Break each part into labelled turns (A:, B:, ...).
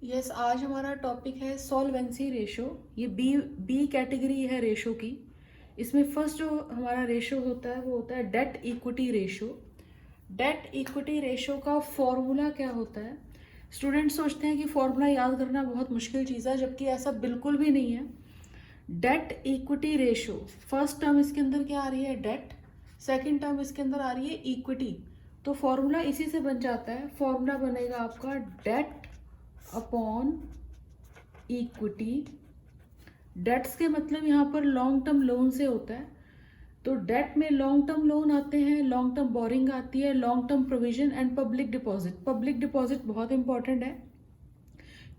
A: Yes, आज हमारा topic है सॉल्वेंसी रेशो। ये बी कैटेगरी है रेशो की। इसमें फर्स्ट जो हमारा रेशो होता है वो होता है date equity ratio. Date equity ratio का फॉर्मूला क्या होता है? स्टूडेंट सोचते हैं कि फॉर्मूला याद करना बहुत मुश्किल चीज़ है, जबकि ऐसा बिल्कुल भी नहीं है। Date equity ratio, first term इसके अंदर क्या आ रही है? डेट। सेकेंड टर्म इसके अंदर आ रही है इक्विटी। तो फॉर्मूला इसी से बन जाता है। फॉर्मूला बनेगा आपका डेट अपॉन इक्विटी। डेट्स के मतलब यहाँ पर लॉन्ग टर्म लोन से होता है। तो डेट में लॉन्ग टर्म लोन आते हैं, लॉन्ग टर्म बोरिंग आती है, long term provision and public deposit. Public deposit बहुत इंपॉर्टेंट है,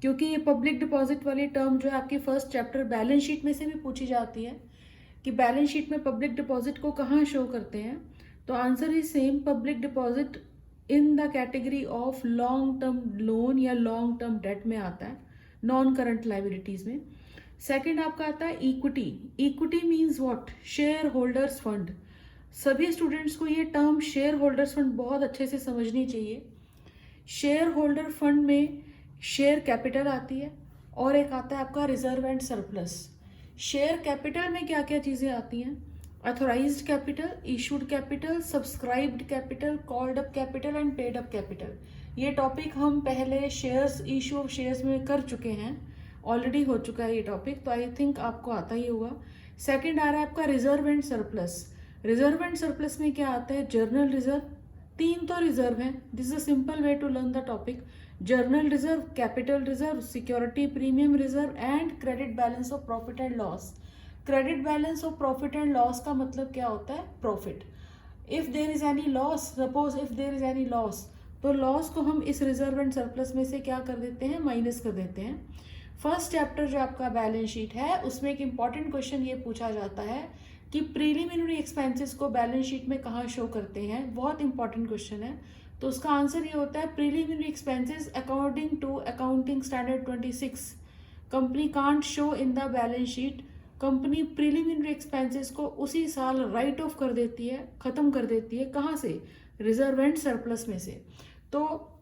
A: क्योंकि ये पब्लिक डिपॉजिट वाली टर्म जो है आपकी फर्स्ट चैप्टर बैलेंस शीट में से भी पूछी जाती है कि बैलेंस शीट में पब्लिक डिपॉजिट को कहाँ शो करते हैं। तो answer is same, public deposit in the category of long term loan या लॉन्ग टर्म डेट में आता है, नॉन करंट लाइबिलिटीज में। सेकंड आपका आता है equity. Equity means what? Share holders fund. सभी स्टूडेंट्स को ये टर्म शेयर होल्डर्स फंड बहुत अच्छे से समझनी चाहिए। शेयर होल्डर फंड में शेयर कैपिटल आती है और एक आता है आपका reserve and surplus. Share capital में क्या क्या चीज़ें आती हैं? Authorised capital, issued capital, subscribed capital, called up capital and paid up capital. ये टॉपिक हम पहले शेयर्स, इशू ऑफ शेयर्स में कर चुके हैं, ऑलरेडी हो चुका है ये टॉपिक, तो आई थिंक आपको आता ही होगा। सेकंड आ रहा है आपका reserve and surplus. Reserve and surplus में क्या आता है? General reserve. तीन तो रिजर्व है, this is a simple way to learn the topic. General reserve, capital reserve, security premium reserve and credit balance of profit and loss. Credit balance of profit and loss का मतलब क्या होता है? Profit. If there is any loss, suppose if there is any loss, तो loss को हम इस reserve and surplus में से क्या कर देते हैं? माइनस कर देते हैं। फर्स्ट चैप्टर जो आपका बैलेंस शीट है उसमें एक इंपॉर्टेंट क्वेश्चन ये पूछा जाता है कि प्रीलिमिनरी एक्सपेंसेस को बैलेंस शीट में कहाँ शो करते हैं। बहुत इंपॉर्टेंट क्वेश्चन है। तो उसका आंसर ये होता है preliminary expenses according to accounting standard 26 company can't show in the balance sheet. Company preliminary expenses को उसी साल राइट ऑफ कर देती है, खत्म कर देती है। कहाँ से? रिजर्व एंड सरप्लस में से। तो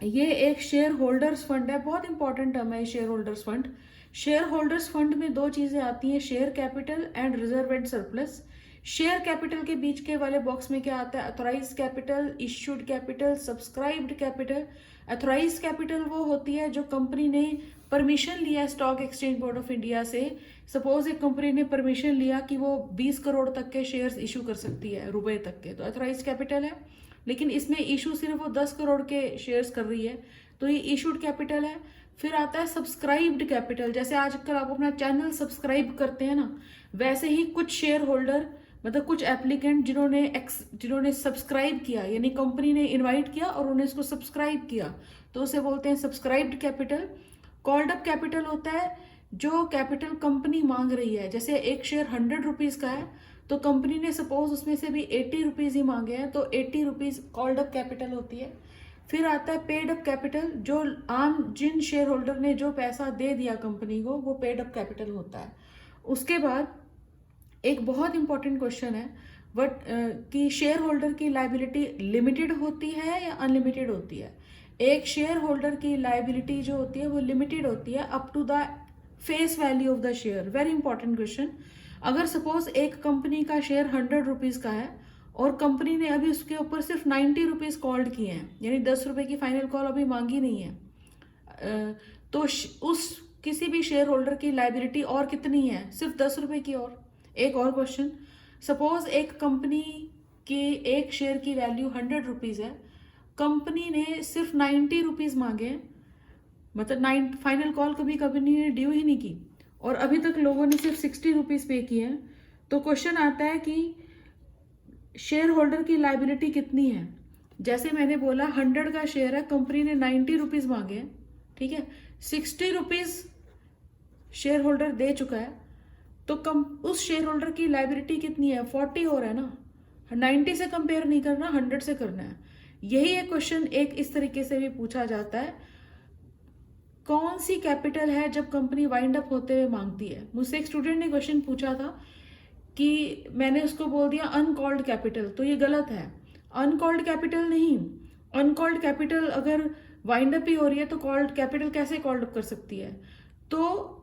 A: ये एक शेयर होल्डर्स फंड है, बहुत इंपॉर्टेंट टर्म है share holders fund. Share holders fund में दो चीजें आती हैं, share capital and reserve and surplus. Share capital के बीच के वाले बॉक्स में क्या आता है? Authorise capital, issued capital, subscribed capital. Authorise capital वो होती है जो कंपनी ने परमिशन लिया stock exchange board of India से। सपोज एक कंपनी ने परमिशन लिया कि वो 20 करोड़ तक के शेयर्स इशू कर सकती है, रुपए तक के, तो अथोराइज कैपिटल है। लेकिन इसमें इशू सिर्फ वो 10 करोड़ के शेयर्स कर रही है, तो ये इशूड कैपिटल है। फिर आता है सब्सक्राइब्ड कैपिटल। जैसे आजकल आप अपना चैनल सब्सक्राइब करते हैं ना, वैसे ही कुछ शेयर होल्डर, मतलब कुछ एप्लीकेंट जिन्होंने सब्सक्राइब किया, यानी कंपनी ने इनवाइट किया और उन्होंने इसको सब्सक्राइब किया, तो उसे बोलते हैं subscribed capital. Called up capital होता है जो कैपिटल कंपनी मांग रही है। जैसे एक शेयर 100 रुपीज का है, तो कंपनी ने सपोज उसमें से भी 80 रुपीज ही मांगे हैं, तो 80 रुपीज कॉल्ड अप कैपिटल होती है। फिर आता है पेड अप कैपिटल, जो आम जिन शेयर होल्डर ने जो पैसा दे दिया कंपनी को, वो पेड अप कैपिटल होता है। उसके बाद एक बहुत इंपॉर्टेंट क्वेश्चन है बट कि शेयर होल्डर की लाइबिलिटी लिमिटेड होती है या अनलिमिटेड होती है। एक शेयर होल्डर की लाइबिलिटी जो होती है वो लिमिटेड होती है up to the face value of the share. Very important question. अगर सपोज एक कंपनी का शेयर 100 रुपीज का है और कंपनी ने अभी उसके ऊपर सिर्फ 90 रुपीज कॉल्ड किए हैं, यानी 10 रुपए की फाइनल कॉल अभी मांगी नहीं है, तो उस किसी भी शेयर होल्डर की लाइबिलिटी और कितनी है? सिर्फ 10 रुपए की। और एक और क्वेश्चन, सपोज एक कंपनी के एक शेयर की वैल्यू 100 रुपीज है, कंपनी ने सिर्फ 90 रुपीज मांगे, मतलब फाइनल कॉल कभी कंपनी ने ड्यू ही नहीं की, और अभी तक लोगों ने सिर्फ 60 रुपीज पे किए हैं। तो क्वेश्चन आता है कि शेयर होल्डर की लाइबिलिटी कितनी है? जैसे मैंने बोला 100 का शेयर है, कंपनी ने 90 रुपीज मांगे हैं, ठीक है, 60 रुपीज शेयर होल्डर दे चुका है, तो उस शेयर होल्डर की लाइबिलिटी कितनी है? 40 हो रहा है ना। 90 से कंपेयर नहीं करना, 100 से करना है। यही एक क्वेश्चन एक इस तरीके से भी पूछा जाता है, कौन सी कैपिटल है जब कंपनी वाइंड अप होते हुए मांगती है। मुझसे एक स्टूडेंट ने क्वेश्चन पूछा था कि मैंने उसको बोल दिया अनकॉल्ड कैपिटल, तो ये गलत है। अनकॉल्ड कैपिटल नहीं, अनकॉल्ड कैपिटल अगर वाइंड अप ही हो रही है तो कॉल्ड कैपिटल कैसे कॉल्ड अप कर सकती है? तो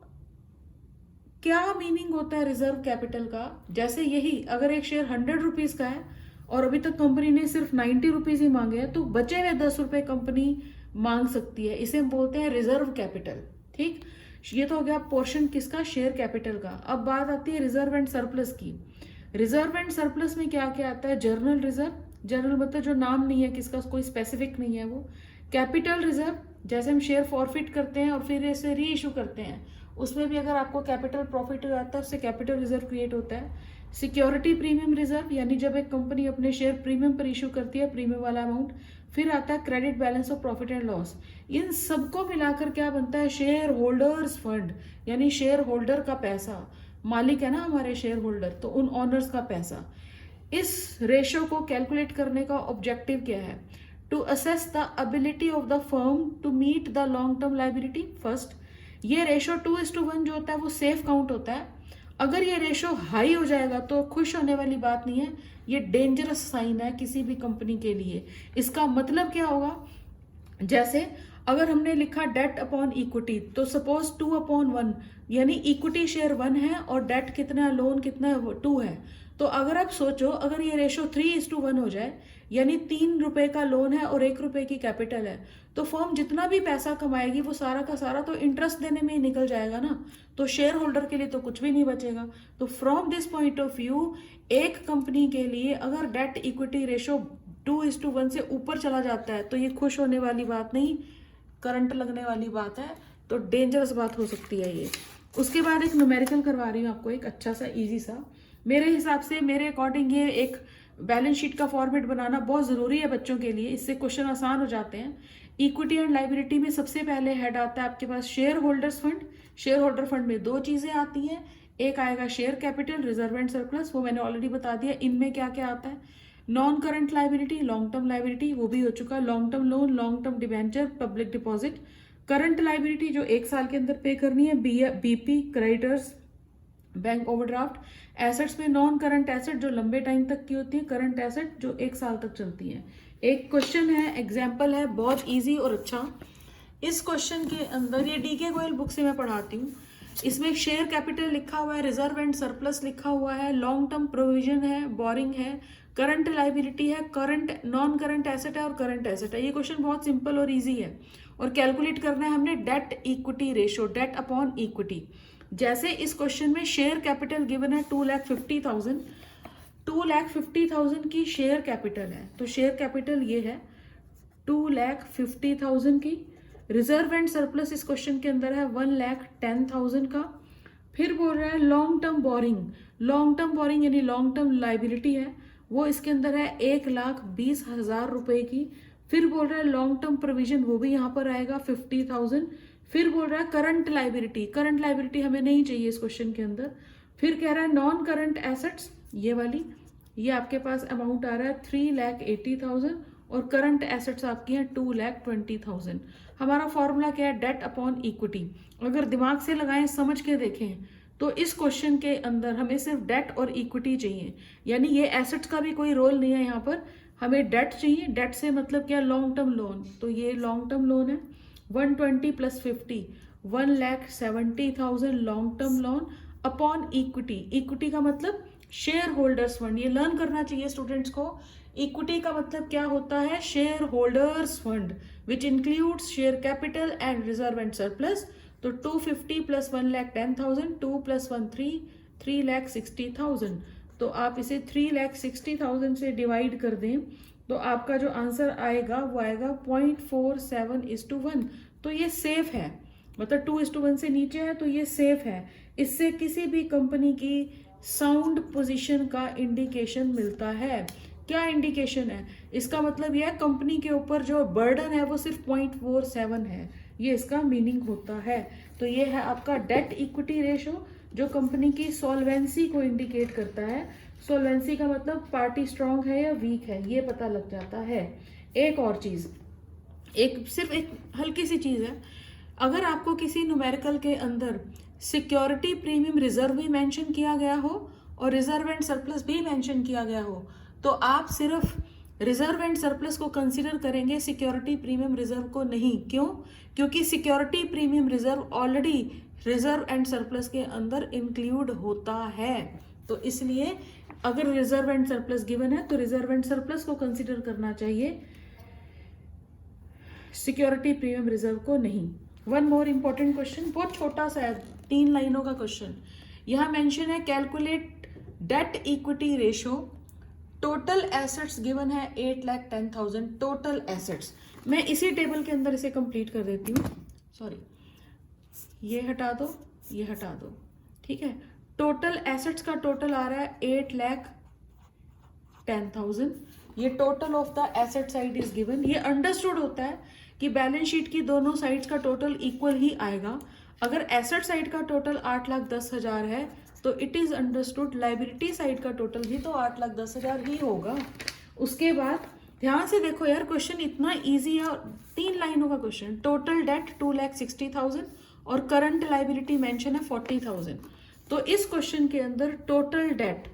A: क्या मीनिंग होता है रिजर्व कैपिटल का? जैसे यही अगर एक शेयर 100 रुपीज का है और अभी तक कंपनी ने सिर्फ 90 रुपीज ही मांगे हैं, तो बचे हुए 10 रुपए कंपनी मांग सकती है। इसे हम बोलते हैं रिजर्व कैपिटल। ठीक, ये तो हो गया पोर्शन किसका? शेयर कैपिटल का। अब बात आती है रिजर्व एंड सरप्लस की। रिजर्व एंड सरप्लस में क्या क्या आता है? जर्नल रिजर्व, जर्नल मतलब जो नाम नहीं है किसका, कोई स्पेसिफिक नहीं है वो। कैपिटल रिजर्व, जैसे हम शेयर फॉरफिट करते हैं और फिर इसे री इशू करते हैं, उसमें भी अगर आपको कैपिटल प्रॉफिट हो जाता है उससे कैपिटल रिजर्व क्रिएट होता है। सिक्योरिटी प्रीमियम रिजर्व, यानी जब एक कंपनी अपने शेयर प्रीमियम पर इशू करती है प्रीमियम वाला अमाउंट। फिर आता है credit balance of profit and loss. इन सबको मिलाकर क्या बनता है? शेयर होल्डर्स फंड, यानी शेयर होल्डर का पैसा। मालिक है ना हमारे शेयर होल्डर, तो उन ऑनर्स का पैसा। इस रेशो को कैलकुलेट करने का ऑब्जेक्टिव क्या है? To assess the ability of the firm to meet the long term liability. First, ये रेशो 2:1 जो होता है वो सेफ काउंट होता है। अगर ये रेशो हाई हो जाएगा तो खुश होने वाली बात नहीं है, ये डेंजरस साइन है किसी भी कंपनी के लिए। इसका मतलब क्या होगा? जैसे अगर हमने लिखा डेट अपॉन इक्विटी, तो सपोज 2/1, यानी इक्विटी शेयर 1 है और डेट कितना, लोन कितना है, 2 है। तो अगर आप सोचो अगर ये रेशो 3:1 हो जाए, यानी 3 रुपए का लोन है और 1 रुपए की कैपिटल है, तो फर्म जितना भी पैसा कमाएगी वो सारा का सारा तो इंटरेस्ट देने में ही निकल जाएगा ना, तो शेयर होल्डर के लिए तो कुछ भी नहीं बचेगा। तो from this point of view, एक कंपनी के लिए अगर डेट इक्विटी रेशो 2:1 से ऊपर चला जाता है तो ये खुश होने वाली बात नहीं, करंट लगने वाली बात है, तो डेंजरस बात हो सकती है ये। उसके बाद एक न्यूमेरिकल करवा रही हूँ आपको, एक अच्छा सा इजी सा। मेरे हिसाब से, मेरे अकॉर्डिंग, ये एक बैलेंस शीट का फॉर्मेट बनाना बहुत जरूरी है बच्चों के लिए, इससे क्वेश्चन आसान हो जाते हैं। इक्विटी एंड लाइबिलिटी में सबसे पहले हेड आता है आपके पास share holders fund. Share holder fund में 2 चीजें आती हैं, एक आएगा share capital, reserve and surplus, वो मैंने ऑलरेडी बता दिया। इनमें क्या क्या आता है? Non current liability, long term liability, वो भी हो चुका, long term loan, long term debenture, public deposit. Current liability जो 1 साल के अंदर पे करनी है, BP, creditors, bank overdraft. Assets में नॉन करंट एसेट जो लंबे टाइम तक की होती है, करंट एसेट जो 1 साल तक चलती है। एक क्वेश्चन है, एग्जाम्पल है, बहुत ईजी और अच्छा। इस क्वेश्चन के अंदर, ये डीके गोयल बुक से मैं पढ़ाती हूँ, इसमें शेयर कैपिटल लिखा हुआ है, रिजर्व एंड सरप्लस लिखा हुआ है, लॉन्ग टर्म प्रोविजन है, बोरिंग है, करंट लाइबिलिटी है, करंट नॉन करंट एसेट है और करंट एसेट है। ये क्वेश्चन बहुत सिंपल और इजी है और कैलकुलेट करना है हमने debt equity ratio, debt upon equity. जैसे इस क्वेश्चन में शेयर कैपिटल गिवन है 2,50,000, 2,50,000 की शेयर कैपिटल है, तो शेयर कैपिटल ये है 2,50,000 की। रिजर्व एंड सरप्लस इस क्वेश्चन के अंदर है 1,10,000 का। फिर बोल रहा है long term borrowing, long term borrowing यानी लॉन्ग टर्म लाइबिलिटी है, वो इसके अंदर है 1,20,000 रुपए की। फिर बोल रहा है लॉन्ग टर्म प्रोविजन, वो भी यहाँ पर आएगा 50,000। फिर बोल रहा है करंट लाइबिलिटी, करंट लाइबिलिटी हमें नहीं चाहिए इस क्वेश्चन के अंदर। फिर कह रहा है नॉन करंट एसेट्स, ये वाली, ये आपके पास अमाउंट आ रहा है 3,80,000 और करंट एसेट्स आपकी हैं 2,20,000। हमारा फॉर्मूला क्या है? Debt upon equity. अगर दिमाग से लगाएं, समझ के देखें, तो इस क्वेश्चन के अंदर हमें सिर्फ डेट और इक्विटी चाहिए, यानी ये एसेट्स का भी कोई रोल नहीं है यहाँ पर, हमें डेट चाहिए। डेट से मतलब क्या? लॉन्ग टर्म लोन, तो ये लॉन्ग टर्म लोन है 120 + 50, 1,70,000 long term loan upon equity. Equity का मतलब शेयर होल्डर्स फंड, ये लर्न करना चाहिए स्टूडेंट्स को। इक्विटी का मतलब क्या होता है? Share holders fund which includes share capital and reserve and surplus. तो 250 + 1,10,000, 2 + 1 3, 3,60,000। तो आप इसे 3,60,000 से डिवाइड कर दें तो आपका जो आंसर आएगा वो आएगा 0.47:1। तो ये सेफ है, मतलब 2:1 से नीचे है तो ये सेफ है। इससे किसी भी कंपनी की साउंड पोजीशन का इंडिकेशन मिलता है। क्या इंडिकेशन है? इसका मतलब यह कंपनी के ऊपर जो बर्डन है वो सिर्फ 0.47 है, ये इसका मीनिंग होता है। तो ये है आपका डेट इक्विटी रेशो जो कंपनी की सॉल्वेंसी को इंडिकेट करता है। सॉल्वेंसी का मतलब पार्टी स्ट्रांग है या वीक है, ये पता लग जाता है। एक और चीज, सिर्फ एक हल्की सी चीज है, अगर आपको किसी न्यूमेरिकल के अंदर सिक्योरिटी प्रीमियम रिजर्व भी मेंशन किया गया हो और रिजर्व एंड सरप्लस भी मेंशन किया गया हो, तो आप सिर्फ रिजर्व एंड सरप्लस को कंसिडर करेंगे, सिक्योरिटी प्रीमियम रिजर्व को नहीं। क्यों? क्योंकि security premium reserve already reserve and surplus के अंदर इंक्लूड होता है। तो इसलिए अगर रिजर्व एंड सरप्लस गिवन है तो रिजर्व एंड सरप्लस को कंसिडर करना चाहिए, सिक्योरिटी प्रीमियम रिजर्व को नहीं। वन मोर इंपॉर्टेंट क्वेश्चन, बहुत छोटा सा है, 3 लाइनों का क्वेश्चन। यहां मेंशन है calculate date equity ratio, total assets given है 8,10,000 टोटल एसेट्स। मैं इसी टेबल के अंदर इसे कंप्लीट कर देती हूँ, सॉरी ये हटा दो, ये हटा दो, ठीक है। टोटल एसेट्स का टोटल आ रहा है 8,10,000, ये total of the asset side is given. ये अंडरस्टूड होता है कि बैलेंस शीट की दोनों साइड्स का टोटल इक्वल ही आएगा। अगर एसेट साइड का टोटल 8,10,000 है तो it is understood liability side का टोटल भी तो 8,10,000 ही होगा। उसके बाद ध्यान से देखो यार, क्वेश्चन इतना इजी है, 3 लाइनों का क्वेश्चन। टोटल डेट 2,60,000 और करंट लाइबिलिटी मेंशन है 40,000। तो इस क्वेश्चन के अंदर टोटल डेट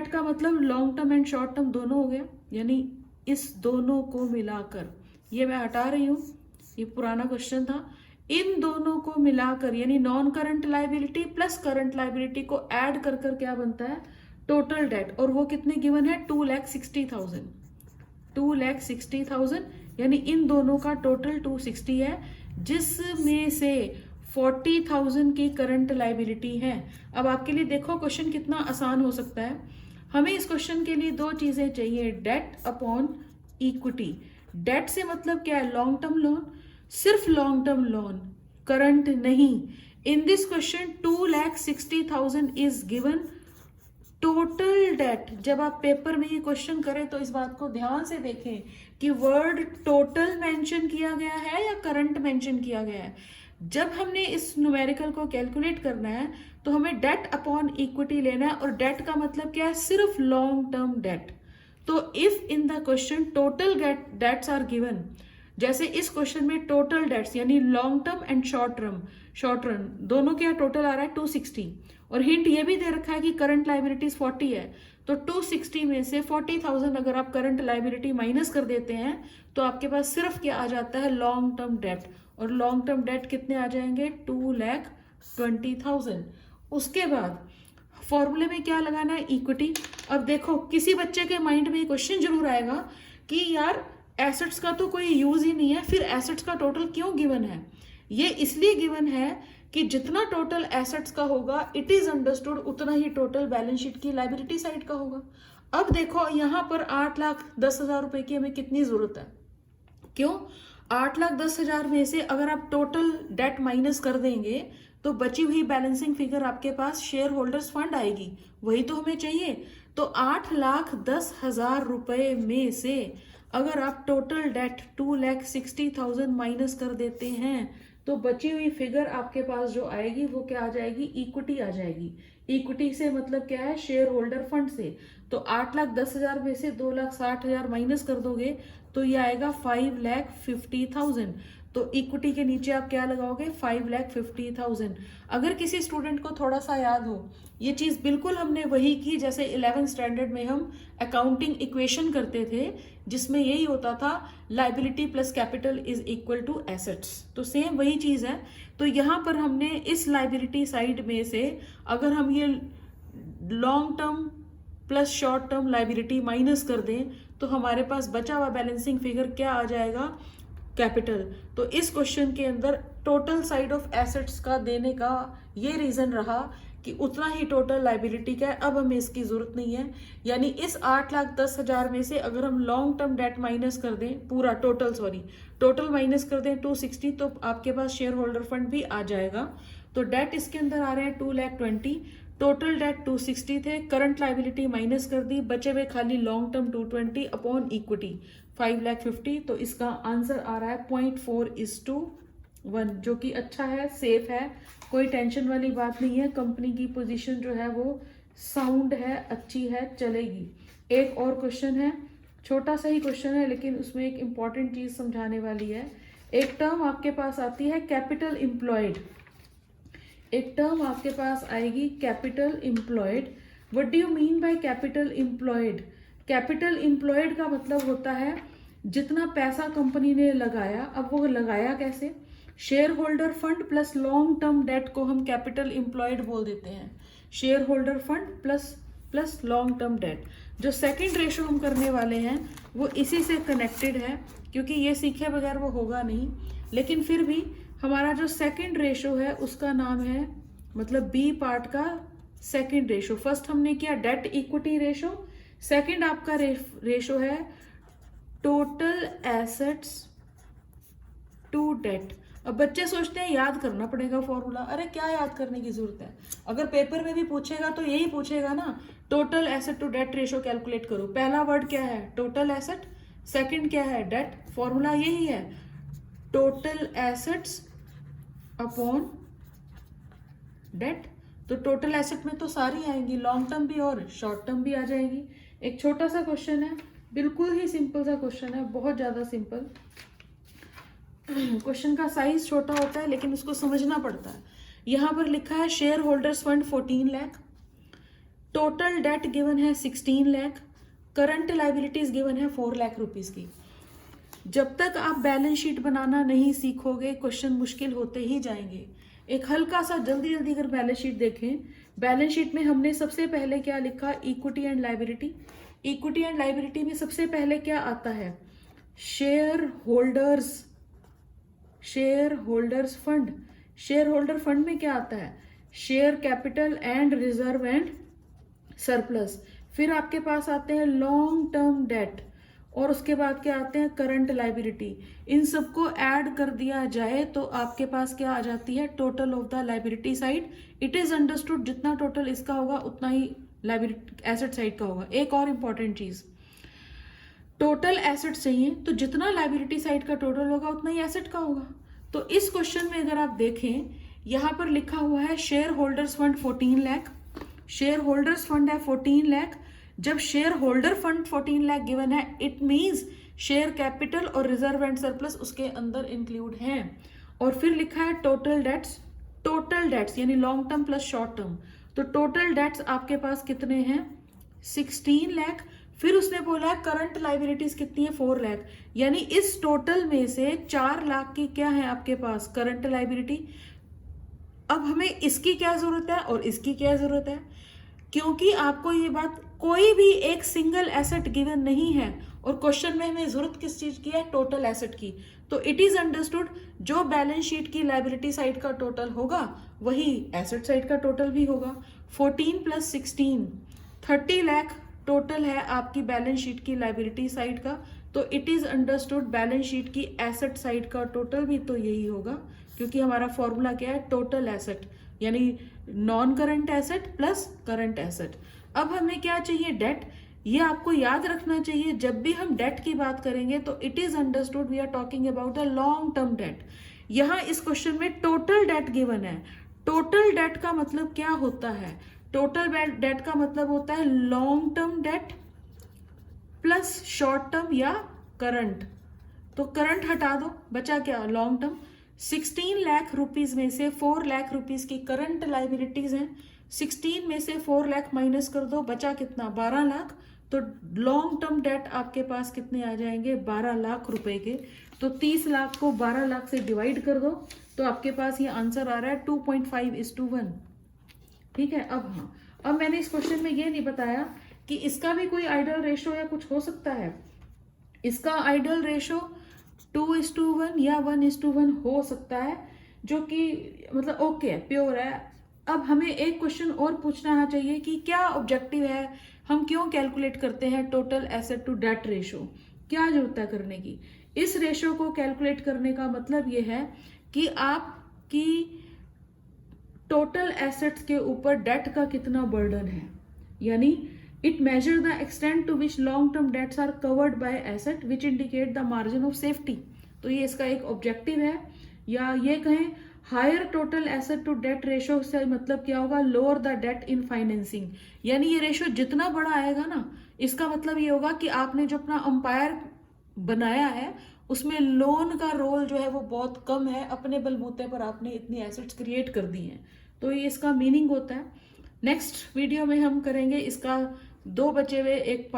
A: का मतलब long term and short term दोनों हो गया, यानी इस दोनों को मिलाकर, ये मैं हटा रही हूं, ये पुराना क्वेश्चन था, इन दोनों को मिलाकर यानी non current liability plus current liability को ऐड कर कर क्या बनता है टोटल डेट। और वो कितने गिवन है 2,60,000, 2,60,000 यानी इन दोनों का टोटल 260 है, जिसमें से 40,000 की करंट लाइबिलिटी है। अब आपके लिए देखो क्वेश्चन कितना आसान हो सकता है। हमें इस क्वेश्चन के लिए 2 चीजें चाहिए, डेट अपॉन इक्विटी। डेट से मतलब क्या है, लॉन्ग टर्म लोन, सिर्फ लॉन्ग टर्म लोन, करंट नहीं। In this question 2,60,000 is given total date. जब आप पेपर में ये क्वेश्चन करें तो इस बात को ध्यान से देखें कि वर्ड टोटल मेंशन किया गया है या करंट मेंशन किया गया है। जब हमने इस न्यूमेरिकल को कैलकुलेट करना है तो हमें डेट अपॉन इक्विटी लेना है, और डेट का मतलब क्या है, सिर्फ लॉन्ग टर्म डेट। तो if in the question total debts are given, जैसे इस क्वेश्चन में टोटल डेट्स यानी long term and short run दोनों क्या टोटल आ रहा है 260, और हिंट ये भी दे रखा है कि करंट लाइबिलिटीज 40 है। तो 260 में से 40,000 अगर आप करंट लाइबिलिटी माइनस कर देते हैं तो आपके पास सिर्फ क्या आ जाता है लॉन्ग टर्म डेट, और लॉन्ग टर्म डेट कितने आ जाएंगे 2,20,000। उसके बाद फॉर्मूले में क्या लगाना है, इक्विटी। अब देखो किसी बच्चे के माइंड में क्वेश्चन जरूर आएगा कि यार एसेट्स का तो कोई यूज ही नहीं है, फिर एसेट्स का टोटल क्यों गिवन है। ये इसलिए गिवन है कि जितना टोटल एसेट्स का होगा इट इज अंडरस्टूड उतना ही टोटल बैलेंस शीट की लाइबिलिटी साइड का होगा। अब देखो यहाँ पर 8,10,000 रुपए की हमें कितनी जरूरत है, क्यों 8,10,000 में से अगर आप टोटल डेट माइनस कर देंगे तो बची हुई बैलेंसिंग फिगर आपके पास शेयर होल्डर्स फंड आएगी, वही तो हमें चाहिए। तो 8,10,000 रुपए में से अगर आप टोटल डेट 2,60,000 माइनस कर देते हैं तो बची हुई फिगर आपके पास जो आएगी वो क्या आ जाएगी, इक्विटी आ जाएगी। इक्विटी से मतलब क्या है, शेयर होल्डर फंड से। तो 8,10,000 में से 2,60,000 माइनस कर दोगे तो ये आएगा 5,50,000। तो इक्विटी के नीचे आप क्या लगाओगे 5,50,000। अगर किसी स्टूडेंट को थोड़ा सा याद हो, ये चीज बिल्कुल हमने वही की जैसे 11th स्टैंडर्ड में हम अकाउंटिंग इक्वेशन करते थे, जिसमें यही होता था liability plus capital is equal to assets. तो सेम वही चीज है। तो यहां पर हमने इस लाइबिलिटी साइड में से अगर हम ये long term plus short term liability minus कर दें तो हमारे पास बचा हुआ बैलेंसिंग फिगर क्या आ जाएगा, कैपिटल। तो इस क्वेश्चन के अंदर टोटल साइड ऑफ एसेट्स का देने का ये रीजन रहा कि उतना ही टोटल लाइबिलिटी का है, अब हमें इसकी जरूरत नहीं है। यानी इस 8,10,000 में से अगर हम लॉन्ग टर्म डेट माइनस कर दें, पूरा टोटल माइनस कर दें 260, तो आपके पास शेयर होल्डर फंड भी आ जाएगा। तो डेट इसके अंदर आ रहे हैं 2,20,000, टोटल डेट 260 थे, करंट लाइबिलिटी माइनस कर दी, बचे हुए खाली लॉन्ग टर्म 220 अपॉन इक्विटी 5,50,000। तो इसका आंसर आ रहा है 0.4:1, जो कि अच्छा है, सेफ है, कोई टेंशन वाली बात नहीं है। कंपनी की पोजीशन जो है वो साउंड है, अच्छी है, चलेगी। एक और क्वेश्चन है, छोटा सा ही क्वेश्चन है लेकिन उसमें एक इंपॉर्टेंट चीज समझाने वाली है। एक टर्म आपके पास आती है कैपिटल एम्प्लॉयड, एक टर्म आपके पास आएगी capital employed. What do you mean by capital employed? Capital employed का मतलब होता है जितना पैसा कंपनी ने लगाया। अब वो लगाया कैसे? Share holder fund plus long term date को हम कैपिटल एम्प्लॉयड बोल देते हैं। Share holder fund plus long term date. जो सेकंड रेशो हम करने वाले हैं वो इसी से कनेक्टेड है, क्योंकि ये सीखे बगैर वो होगा नहीं। लेकिन फिर भी हमारा जो सेकंड रेशो है उसका नाम है, मतलब बी पार्ट का सेकंड रेशो। फर्स्ट हमने किया डेट इक्विटी रेशो, सेकंड आपका रेशो है टोटल एसेट्स टू डेट। अब बच्चे सोचते हैं याद करना पड़ेगा फॉर्मूला। अरे क्या याद करने की जरूरत है, अगर पेपर में भी पूछेगा तो यही पूछेगा ना, total asset to debt ratio calculate करो। पहला वर्ड क्या है? Total asset. सेकंड क्या है? डेट। फॉर्मूला यही है, टोटल एसेट्स अपॉन डेट। तो टोटल एसेट में तो सारी आएंगी, लॉन्ग टर्म भी और शॉर्ट टर्म भी आ जाएगी। एक छोटा सा क्वेश्चन है, बिल्कुल ही सिंपल सा क्वेश्चन है, बहुत ज्यादा सिंपल। क्वेश्चन का साइज छोटा होता है लेकिन उसको समझना पड़ता है। यहां पर लिखा है share holders fund 14 lakh, total debt given है 16 लाख, करंट लाइबिलिटीज गिवन है 4 लाख रुपीज की। जब तक आप बैलेंस शीट बनाना नहीं सीखोगे क्वेश्चन मुश्किल होते ही जाएंगे। एक हल्का सा जल्दी जल्दी अगर बैलेंस शीट देखें, बैलेंस शीट में हमने सबसे पहले क्या लिखा? Equity and liability. Equity and liability में सबसे पहले क्या आता है? Share holders fund. Share holder fund में क्या आता है? Share capital and reserve and surplus. फिर आपके पास आते हैं लॉन्ग टर्म डेट, और उसके बाद क्या आते हैं? Current liability. इन सबको ऐड कर दिया जाए तो आपके पास क्या आ जाती है? Total of the liability side. It is understood जितना टोटल इसका होगा उतना ही लाइबिलिटी एसेट साइड का होगा। एक और इंपॉर्टेंट चीज, टोटल एसेट चाहिए तो जितना लाइबिलिटी साइड का टोटल होगा उतना ही एसेट का होगा। तो इस क्वेश्चन में अगर आप देखें, यहां पर लिखा हुआ है share holders fund 14 lakh, share holders fund है 14 लाख। जब share holder fund 14 lakh given है, इट मींस शेयर कैपिटल और रिजर्व एंड सरप्लस उसके अंदर इंक्लूड हैं। और फिर लिखा है टोटल डेट्स यानी long term plus short term. तो टोटल डेट्स आपके पास कितने हैं? 16 लाख। फिर उसने बोला करंट लाइबिलिटीज कितनी है? 4 लाख। यानी इस टोटल में से 4 लाख की क्या है आपके पास? Current liability. अब हमें इसकी क्या जरूरत है और इसकी क्या जरूरत है? क्योंकि आपको ये बात, कोई भी एक सिंगल एसेट गिवन नहीं है और क्वेश्चन में हमें जरूरत किस चीज की है? टोटल एसेट की। तो इट इज अंडरस्टूड जो बैलेंस शीट की लाइबिलिटी साइड का टोटल होगा वही एसेट साइड का टोटल भी होगा। 14 प्लस 16 30 लाख टोटल है आपकी बैलेंस शीट की लाइबिलिटी साइड का। तो it is understood balance sheet की एसेट साइड का टोटल भी तो यही होगा, क्योंकि हमारा फॉर्मूला क्या है? टोटल एसेट यानी non current asset plus current asset. अब हमें क्या चाहिए? डेट। ये आपको याद रखना चाहिए, जब भी हम डेट की बात करेंगे तो it is understood we are talking about a long term debt. यहां इस क्वेश्चन में टोटल डेट गिवन है। टोटल डेट का मतलब क्या होता है? टोटल डेट का मतलब होता है long term date plus short term या करंट। तो करंट हटा दो, बचा क्या? Long term. 16 लाख रुपीज में से 4 लाख रुपीज की करंट लाइबिलिटीज हैं। 16 में से 4 लाख माइनस कर दो, बचा कितना? 12 लाख। तो लॉन्ग टर्म डेट आपके पास कितने आ जाएंगे? 12 लाख रुपए के। तो 30 लाख को 12 लाख से डिवाइड कर दो तो आपके पास ये आंसर आ रहा है 2.5:1। ठीक है। अब मैंने इस क्वेश्चन में ये नहीं बताया कि इसका भी कोई आइडियल रेशो या कुछ हो सकता है। इसका आइडियल रेशो 2:1 या 1:1 हो सकता है, जो कि मतलब ओके प्योर है। अब हमें एक क्वेश्चन और पूछना चाहिए कि क्या ऑब्जेक्टिव है, हम क्यों कैलकुलेट करते हैं total asset to debt ratio? क्या जरूरत है करने की? इस रेशो को कैलकुलेट करने का मतलब ये है कि आपकी टोटल एसेट्स के ऊपर डेट का कितना बर्डन है, यानी it measure the extent to which long term debts are covered by asset which indicate the margin of safety. तो ये इसका एक ऑब्जेक्टिव है, या ये कहें higher total asset to debt ratio से मतलब क्या होगा? Lower the debt in financing. यानी ये रेशो जितना बड़ा आएगा ना, इसका मतलब ये होगा कि आपने जो अपना अंपायर बनाया है उसमें लोन का रोल जो है वो बहुत कम है, अपने बलबूते पर आपने इतनी एसेट्स क्रिएट कर दी हैं। तो ये इसका मीनिंग होता है। नेक्स्ट वीडियो में हम करेंगे इसका दो बचे हुए एक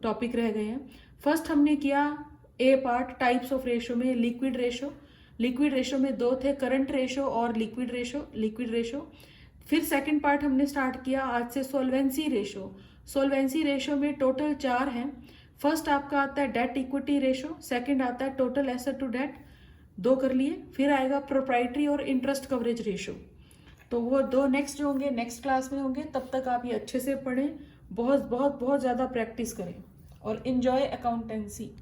A: टॉपिक रह गए हैं। फर्स्ट हमने किया ए पार्ट टाइप्स ऑफ रेशो में लिक्विड रेशो। लिक्विड रेशो में दो थे, करंट रेशो और लिक्विड रेशो। फिर सेकंड पार्ट हमने स्टार्ट किया आज से सॉल्वेंसी रेशो। सॉल्वेंसी रेशो में टोटल 4 हैं। फर्स्ट आपका आता है डेट इक्विटी रेशो, सेकंड आता है टोटल एसेट टू डेट, 2 कर लिए। फिर आएगा प्रोप्राइटरी और इंटरेस्ट कवरेज रेशो। तो वो 2 नेक्स्ट जो होंगे नेक्स्ट क्लास में होंगे। तब तक आप ये अच्छे से पढ़ें, बहुत बहुत बहुत ज़्यादा प्रैक्टिस करें और इन्जॉय अकाउंटेंसी।